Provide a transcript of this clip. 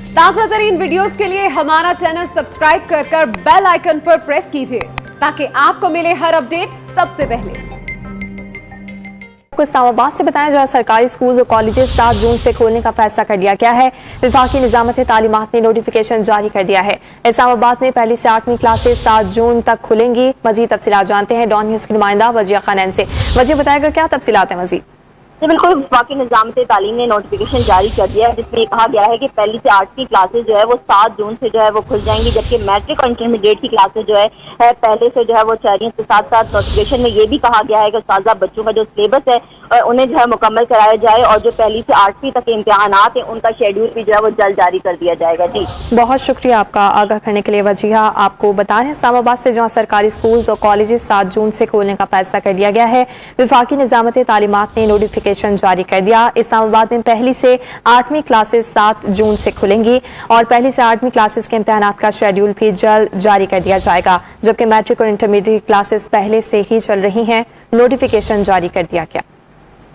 ताज़ा तरीन वीडियोस के लिए हमारा चैनल सब्सक्राइब कर बेल आइकन पर प्रेस कीजिए ताकि आपको मिले हर अपडेट सबसे पहले। इस्लामाबाद से बताया जाए, सरकारी स्कूल और कॉलेजेस 7 जून से खोलने का फैसला कर लिया गया है। वफाकी निजामत तालीमात ने नोटिफिकेशन जारी कर दिया है। इस्लामाबाद में पहली से 8वीं क्लासेस 7 जून तक खुलेंगी। मजीद तफसीलात जानते हैं डॉन न्यूज़ की नुमाइंदा वजिया खानैन से। वजिया बताएगा क्या तफसीलात है मजीद? जी बिल्कुल, वफाकी निजामत तालीम ने नोटिफिकेशन जारी कर दिया है जिसमें कहा गया है कि पहली से 8वीं क्लासेस जो है वो 7 जून से जो है वो खुल जाएंगी, जबकि मैट्रिक और इंटरमीडिएट की क्लासेस जो है पहले से जो है वो जारी। इसके साथ साथ नोटिफिकेशन में ये भी कहा गया है कि उस्ताज़ा बच्चों का जो सिलेबस है उन्हें जो है मुकम्मल कराया जाए और जो पहली से 8वीं तक के इम्तिहानात हैं उनका शेड्यूल भी जो है वो जल्द जारी कर दिया जाएगा। जी बहुत शुक्रिया आपका आगाह करने के लिए वजिया। आपको बता रहे हैं इस्लामाबाद से जहाँ सरकारी स्कूल्स और कॉलेजेस 7 जून से खोलने का फैसला कर लिया गया है। वफाकी निजामत तालीमात ने नोटिफिकेशन जारी कर दिया। इस्लामाबाद में पहली से 8वीं क्लासेस 7 जून से खुलेंगी और पहली से 8वीं क्लासेस के इम्तिहानात का शेड्यूल भी जल्द जारी कर दिया जाएगा, जबकि मैट्रिक और इंटरमीडिएट क्लासेस पहले से ही चल रही हैं। नोटिफिकेशन जारी कर दिया गया।